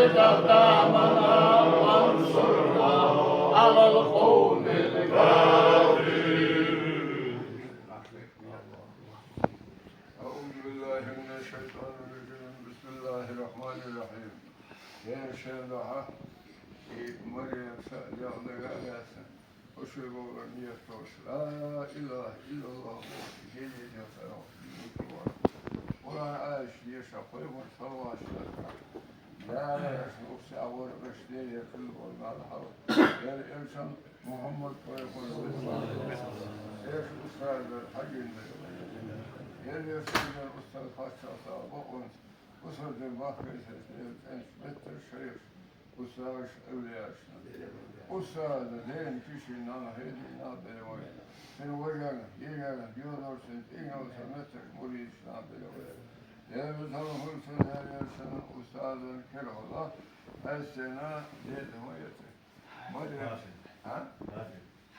ثبت أقدامنا وانصرنا على القوم الكافرين. أعوذ بالله من الشيطان الرجيم بسم الله الرحمن الرحيم يا شيخ مريم سأل الله وشربوا ورنية توش لا إله إلا الله جيني جفره ولا عايش يشقي وصواش لا يشوف سعور بشتية كل قول على الحرب يا الإنسان محمد ويقول إيش أستاذ الحج يا الإنسان أستاذ خاصة صابون وصل الباقي متر الشريف أستاذ أولياشنا أستاذ دين كشي نانا هيدي نابلوي من وجهنا يجعل يودر سنتين أو سمتر مريش نابلوي يا بزرهم السنة يا سنة أستاذ الكره الله السنة ديل هويته مريم ها؟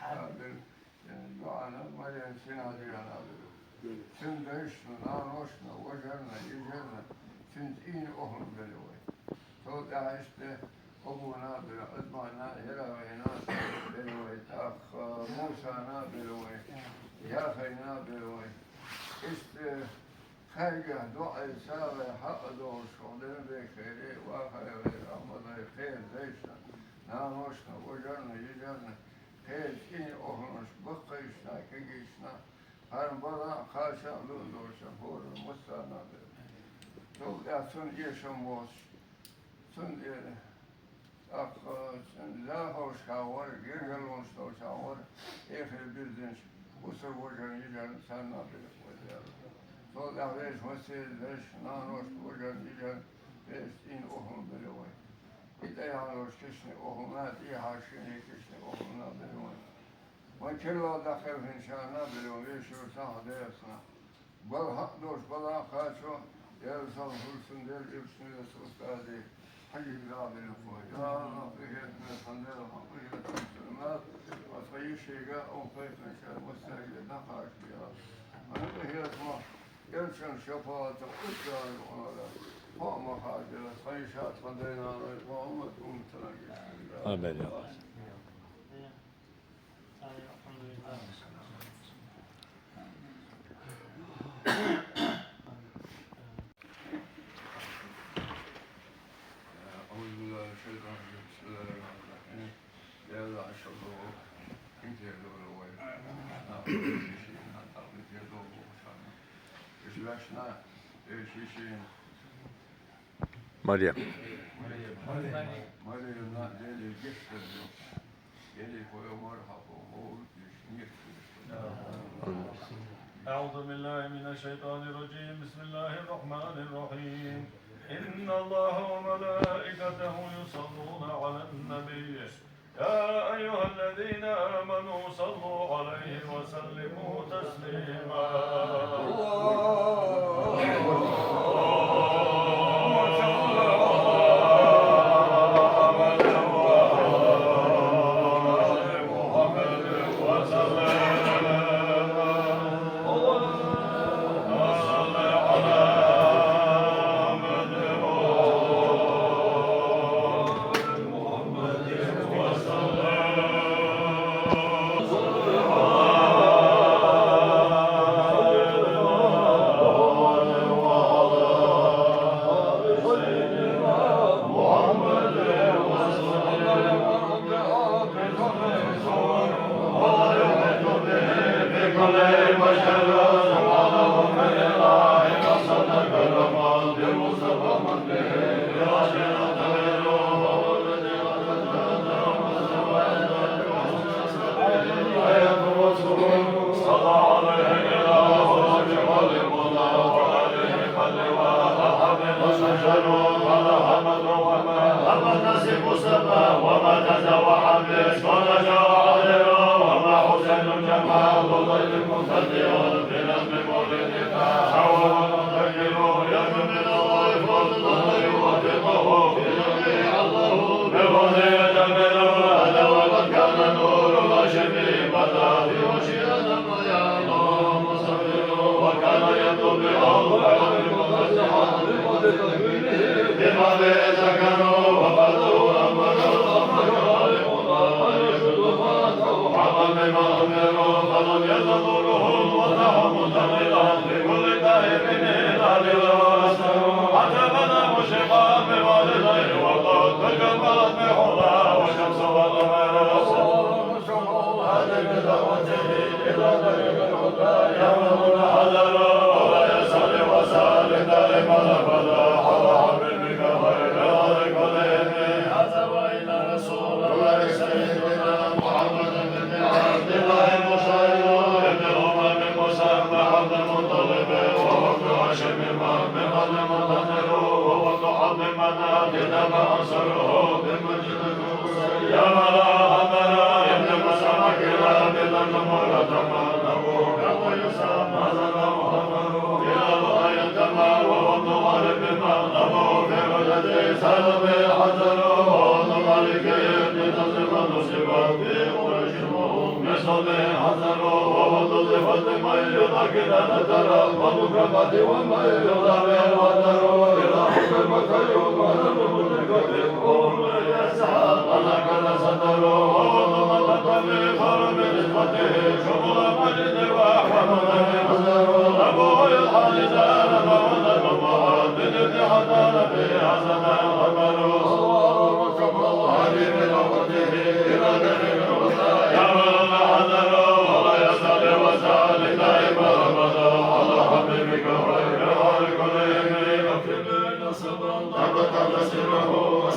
نابل دعانا مريم سنة دينا نابلو سن ديشنا نانوشنا وجهنا يجعلنا سنتين أهم بلوي صوت عشته أبونا بالعظمنا يلوينا بلوي أخ موسى بلوي يا خينا بلوي خارجة دعاء سابع حق دور شغلين بخيري وخير رحمة خير زيشنا ناموشنا وجرنا يجرنا خير إني أخنش بقيشنا كجيشنا هربلا خاشا لندور شفور مستانا بلوي تولي سن يشم وش سن لا هو شاور يرجل ونستو شاور إخر بيردنش وصل وجن يجن سنة بالوجه صوت عريش مسير ليش نانوش وجن يجن بيش إن أهم بالوجه إذا يعرف كشني أهمات يحاشيني كشني أهمنا بالوجه وكل دخل في شانا بالوجه شو صح ديسنا بل حق دوش بلا خاشو يرسل فرسن دير إبسن لسوستادي حجي لا بالفوج يا ربي من صندل ربي السلامات وصي شيء أو كيف نشاء مستعجل نقاش يا أنا به اسمه يرشن شفاعة أسرع ولا قام حاجة صيشات صندلنا وأمة تلاقي آمين يا رب. مريم أعوذ بالله من الشيطان الرجيم بسم الله الرحمن الرحيم إن الله وملائكته يصلون على النبي يا أيها الذين آمنوا صلوا عليه وسلموا تسليما منازل وانصره بمجدك يا حضر إنما سمك لا بالنمر تمنه كما يسمى محمد إلى غاية ما ووضع بما نمو في ولد سلم حضر ومالك ابن نصب نصبت في قريش مصب حضر ووضع صفة من يذكر نترى ومكبت ومن يذكر وتر إلى حكمة يوم أنا كان صدر ومضت بخرب نسبته شغل مجد وحمد حضر أبو الحالدان موت المبارد بجد حضر في حسن خبر وكما علي من أخته إلى ذلك يا من حضر ولا يسأل وسأل دائما أبدا على حبيبك خير الكل يكفي صبرا ثبت سره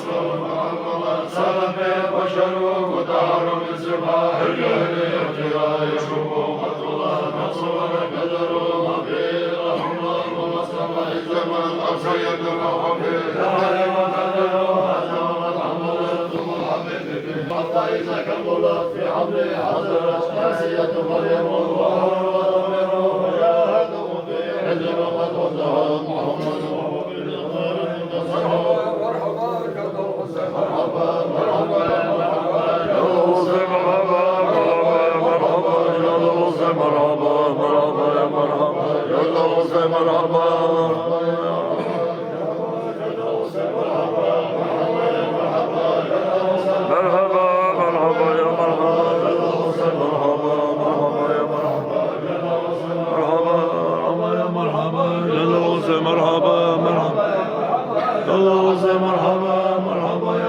سلم البشر ودار من سباح الجهل ابتغاء يشوف قتلا نصر قدر مبير رحمة ومصطفى الزمن أبصيت وخبير دار وقدر وزمن حملت محبب حتى إذا كملت في حمل حضرت ناسية مريم وهو ضمير فجاهدوا به عندما قد وضعت محمد وهو بالغار انتصر مرحبا مرحبا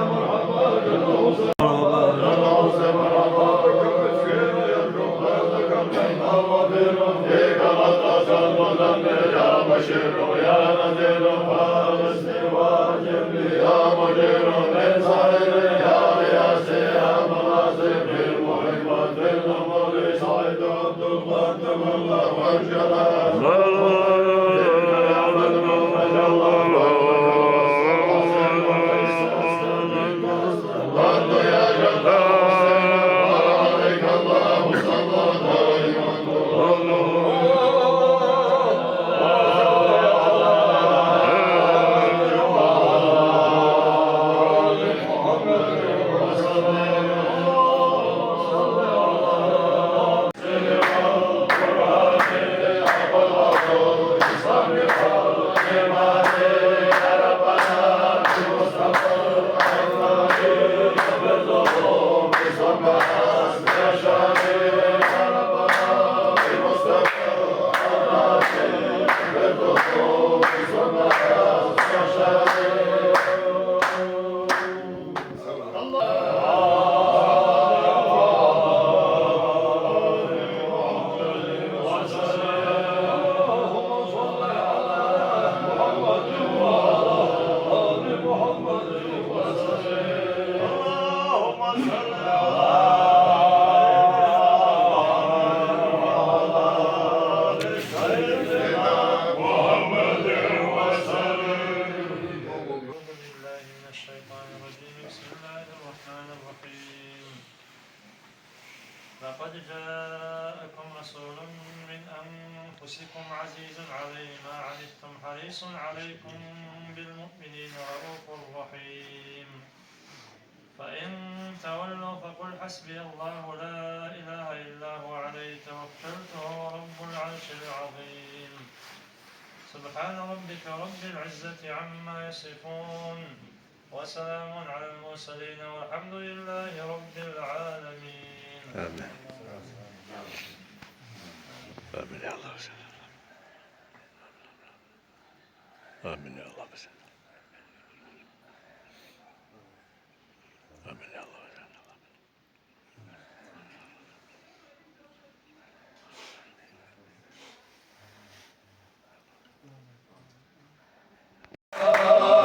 لقد جاءكم رسول من أنفسكم عزيز عليه ما عنتم حريص عليكم بالمؤمنين رؤوف رحيم فإن تولوا فقل حسبي الله لا إله إلا هو عليه توكلت وهو رب العرش العظيم سبحان ربك رب العزة عما يصفون وسلام على المرسلين والحمد لله رب العالمين آمين آمين يا الله وسلم آمين يا الله وسلم آمين يا الله وسلم الله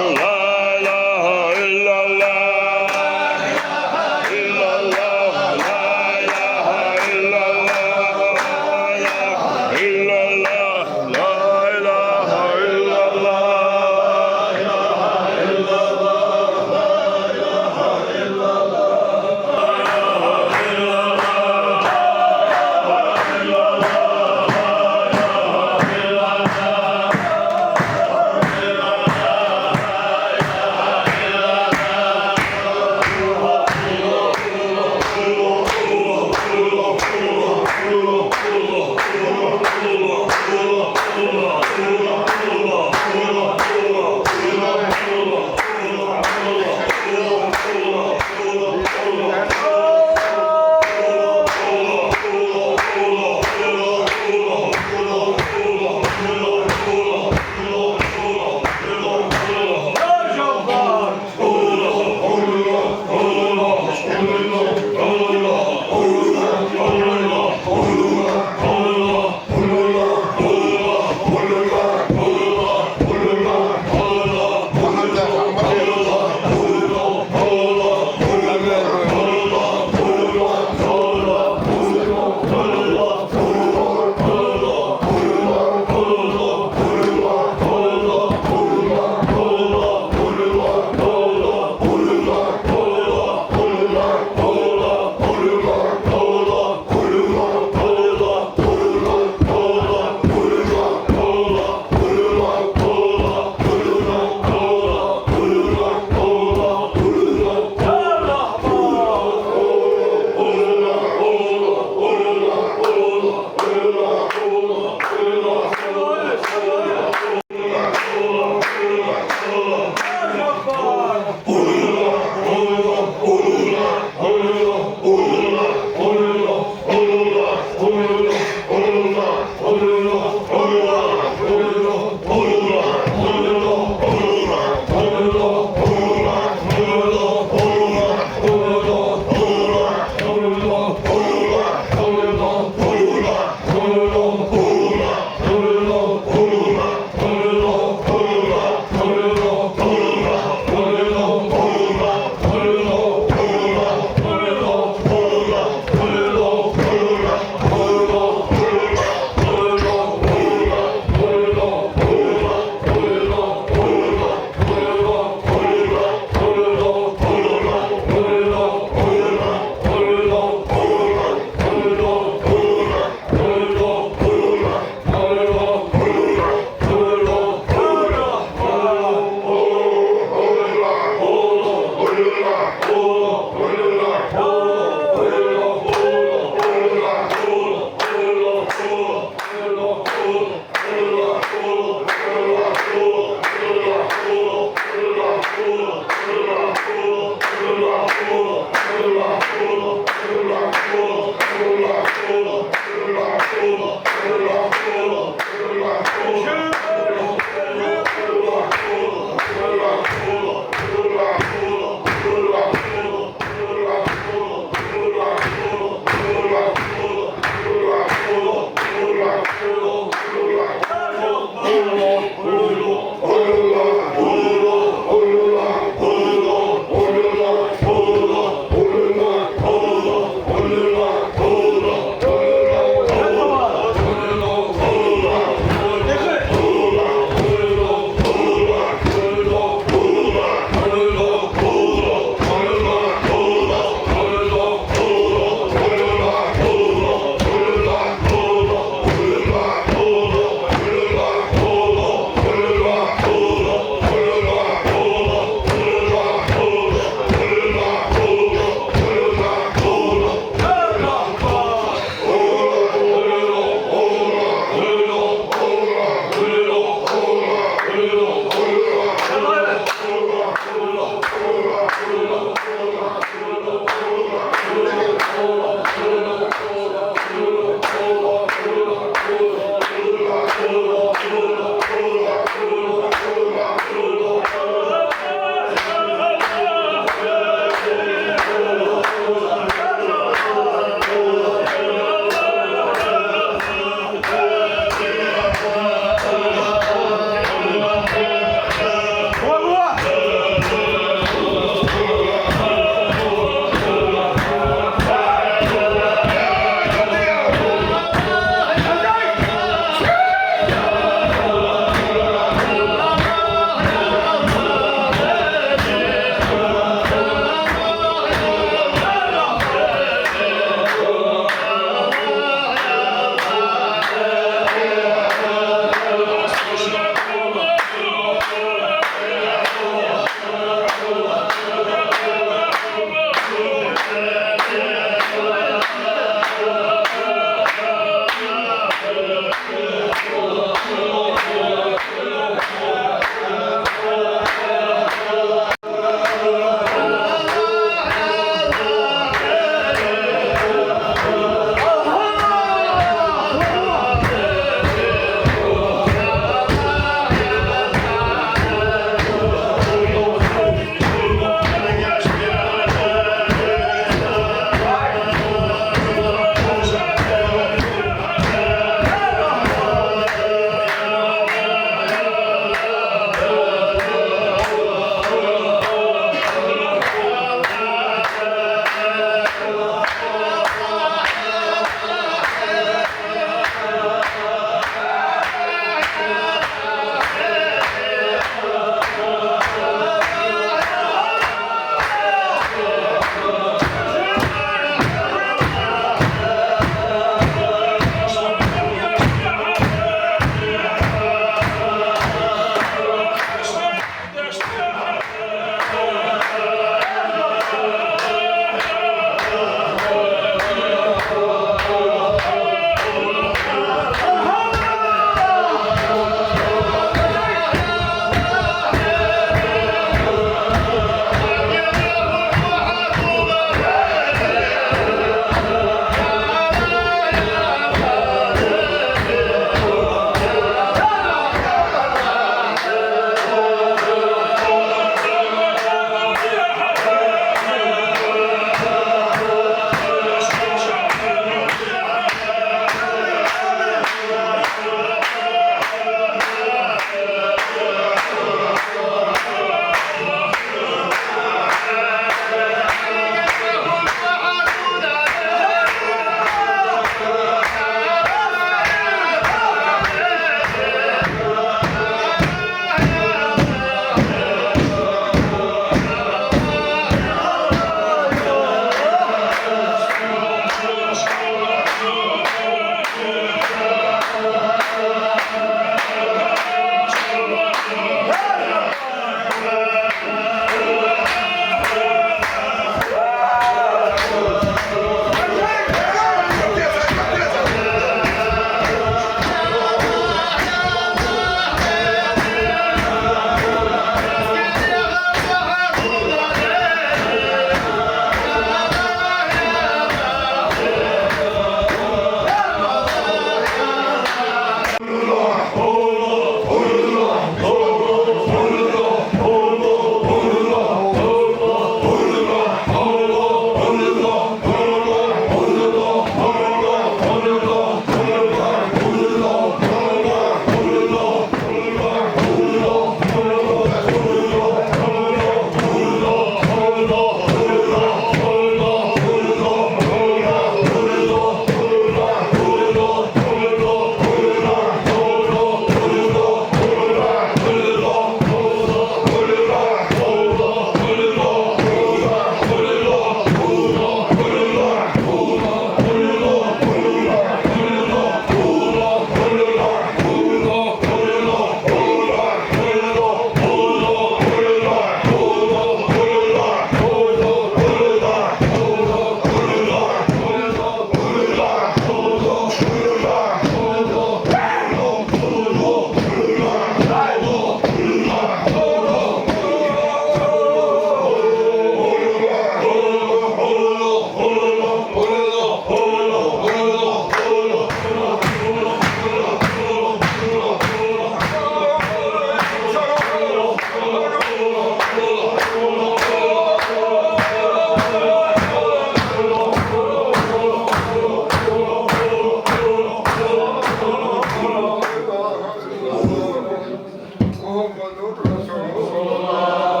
Muhammedur Resulullah.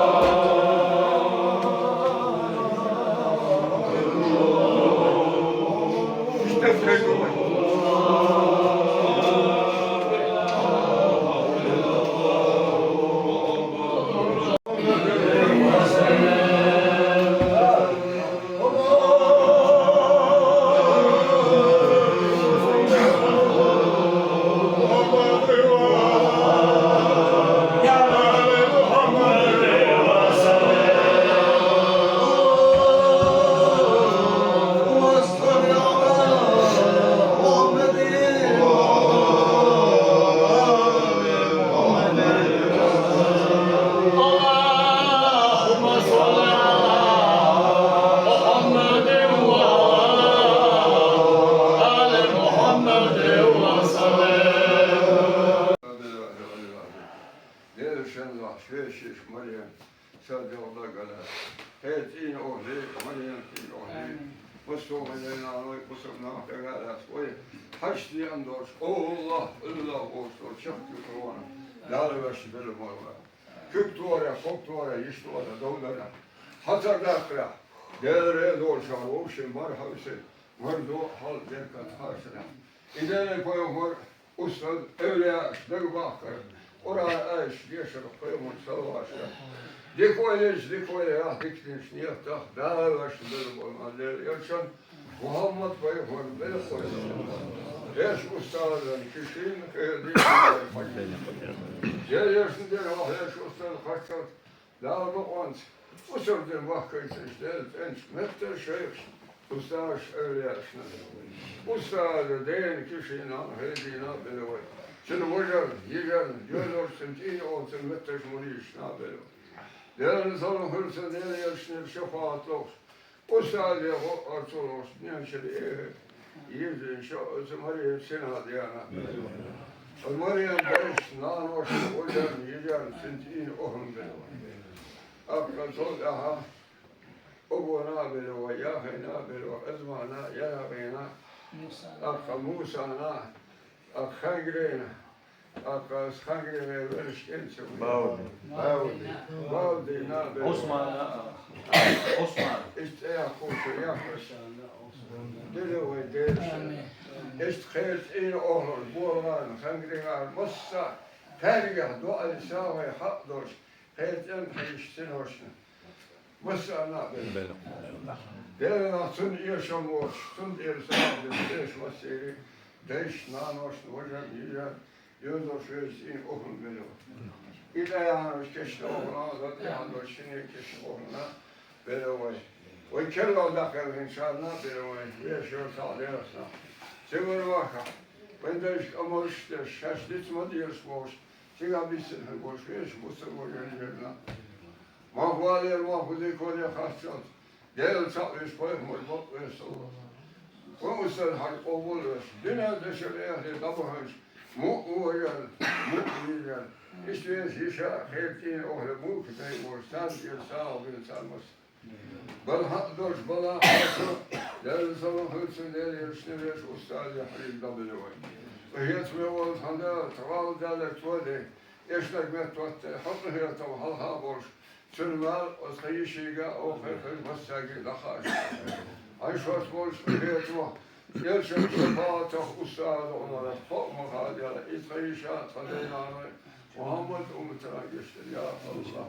İşte peygamber. Kultura, folklora, historia, dålarna. Hazardakra, där är dolsar, ocean, marhausen, vardo, halvverkat, harsarna. I den är på jag har ostad, övriga, dögbakar, ora ärs, jäsar och sjömon, salvasra. Det får jag riktigt sneta, där var så dödbolman, där jag känner, Muhammed var jag har väldigt på Eş ustaların kişinin kıyıldığı Yeryüzünde eş ustaların kaçak Lağlı ont Usurduğun vakit işte En mefter şeyh Ustaş öyle yaşına Ustaları deyin kişinin Hedina böyle var Şimdi hocam yiyeceğim Göz olsun iyi olsun mefter mürişna böyle Değerli salın hırsın Değerli yaşına şefaatli olsun Ustaları arzu olsun Yani يجي شو مريم سنة ديانا المريم بيش نانوش وجن يجان سنتين أهم بلو أبقى صدقها أبونا بلو ياهنا بلو أزمانا ياغينا أبقى موسانا أبقى خنقرينا أبقى خنقرينا ورش إنسو باودينا بلو عثمان إشت يا خوشو يا خوشو Dilo ve derse. İşte khayt in oğul boğlan hangrigar massa tergah dua lisavi hak doş. Khayt en khayştin hoşna. Massa na bel. Dela sun yaşamoş, sun dersav deş masiri. Deş nanoş hocam yiyya. Yozor in oğul belo. İla yani keşte oğlana da yani şimdi keşte oğlana belo var. ويكلوا ذاك إن شاء الله بيشوا تعليقنا سووا واقع وندش أمرش شاشلت ما ديرش موش تيجا بيسن هالبوش ويش بوسوا جنجنا ما هو عليه ما هو ذي كل خاصات ديل تعيش بيه مربوط ويسوا ومسل حق أولش دنيا دشليه لضبهش مو وجل مو وجل إيش يشاء خيرتين أهل موك تاي ورسان يرسال ويرسال مس بل حقدرش بلا حاسو دل صلاح هرسن دل يرشنوش أستاذ حريب دبلوي وهي تمول خندا توال دلك تودي إيشلك متوت حقه هي توحلها برش تنمال وتخيشيقا أو خير مساقي لخاش عيشوات برش هي تمو يرشن شفاته أستاذ عمر فوق مغادي على إتخيشات خلينا محمد أمتنا يشتر يا الله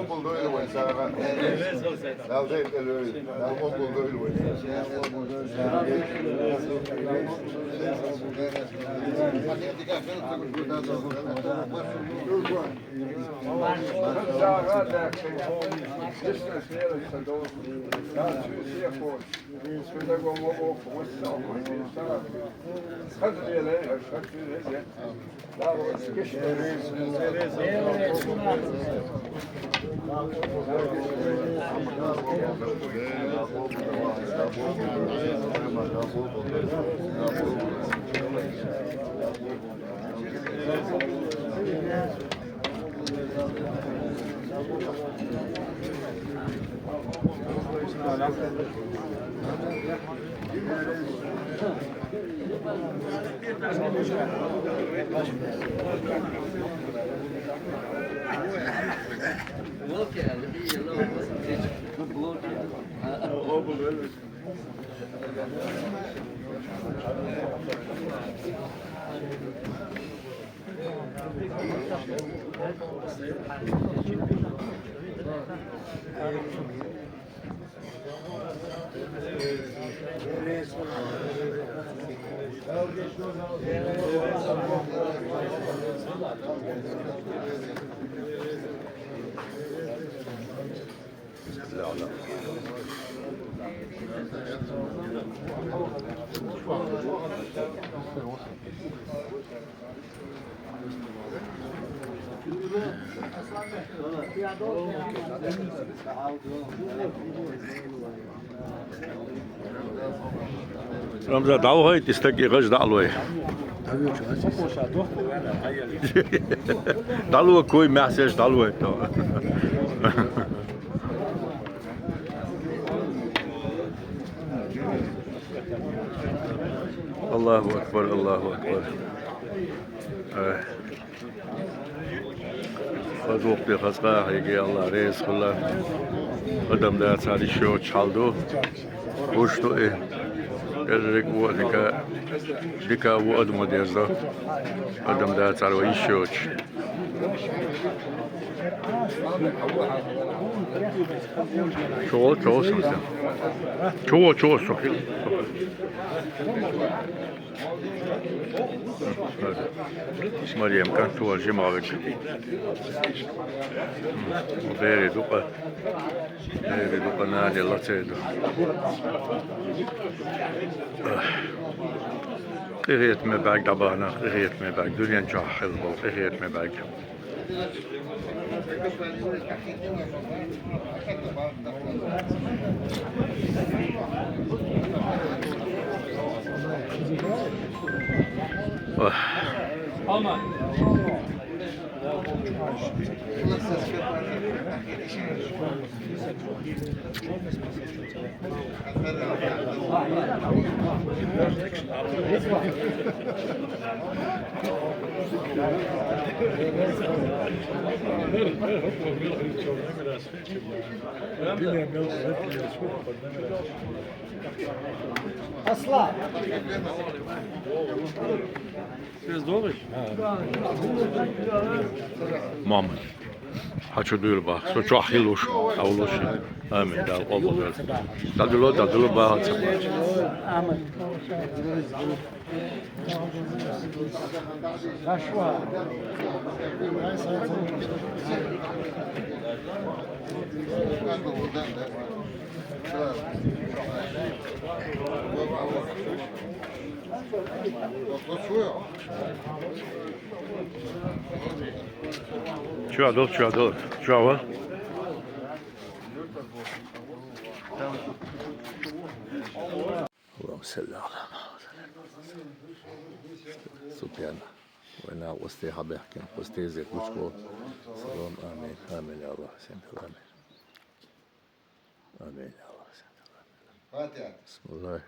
Buldu öyle sana. Daha değil öyle. Daha buldu öyle. Thank you. Ramza dağ hayt istek yağış dağlığı. Dağlığı koy mesaj dağlığı. Allahu Ekber, Allahu Ekber. Fazla bir hasta hege Allah reis kılar. Adamlar çalışıyor çaldı. Uçtu Derek bu dika bu adım odezdo. Adamlar çalışıyor. çoğu sen. Çoğu sokil. Meryem kan tuval jemavek. Beri duqa nadi Allah teydu. Qiriyet me bag dabana, qiriyet me bag dünyen cahil bol, qiriyet me bag. Alma. Asla. Mom. Haço duyul bak. So cahil uş. Avluş. Amin. Da oldu. Dadılo bak. Ahmet. Raşva. Tu adores. Tu vas voir. اللهم صل على سبحان وانا وستي حبيحكم وستي زيت مشكور سلام امين يا الله سنت امين امين يا الله سنت امين بسم الله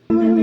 هم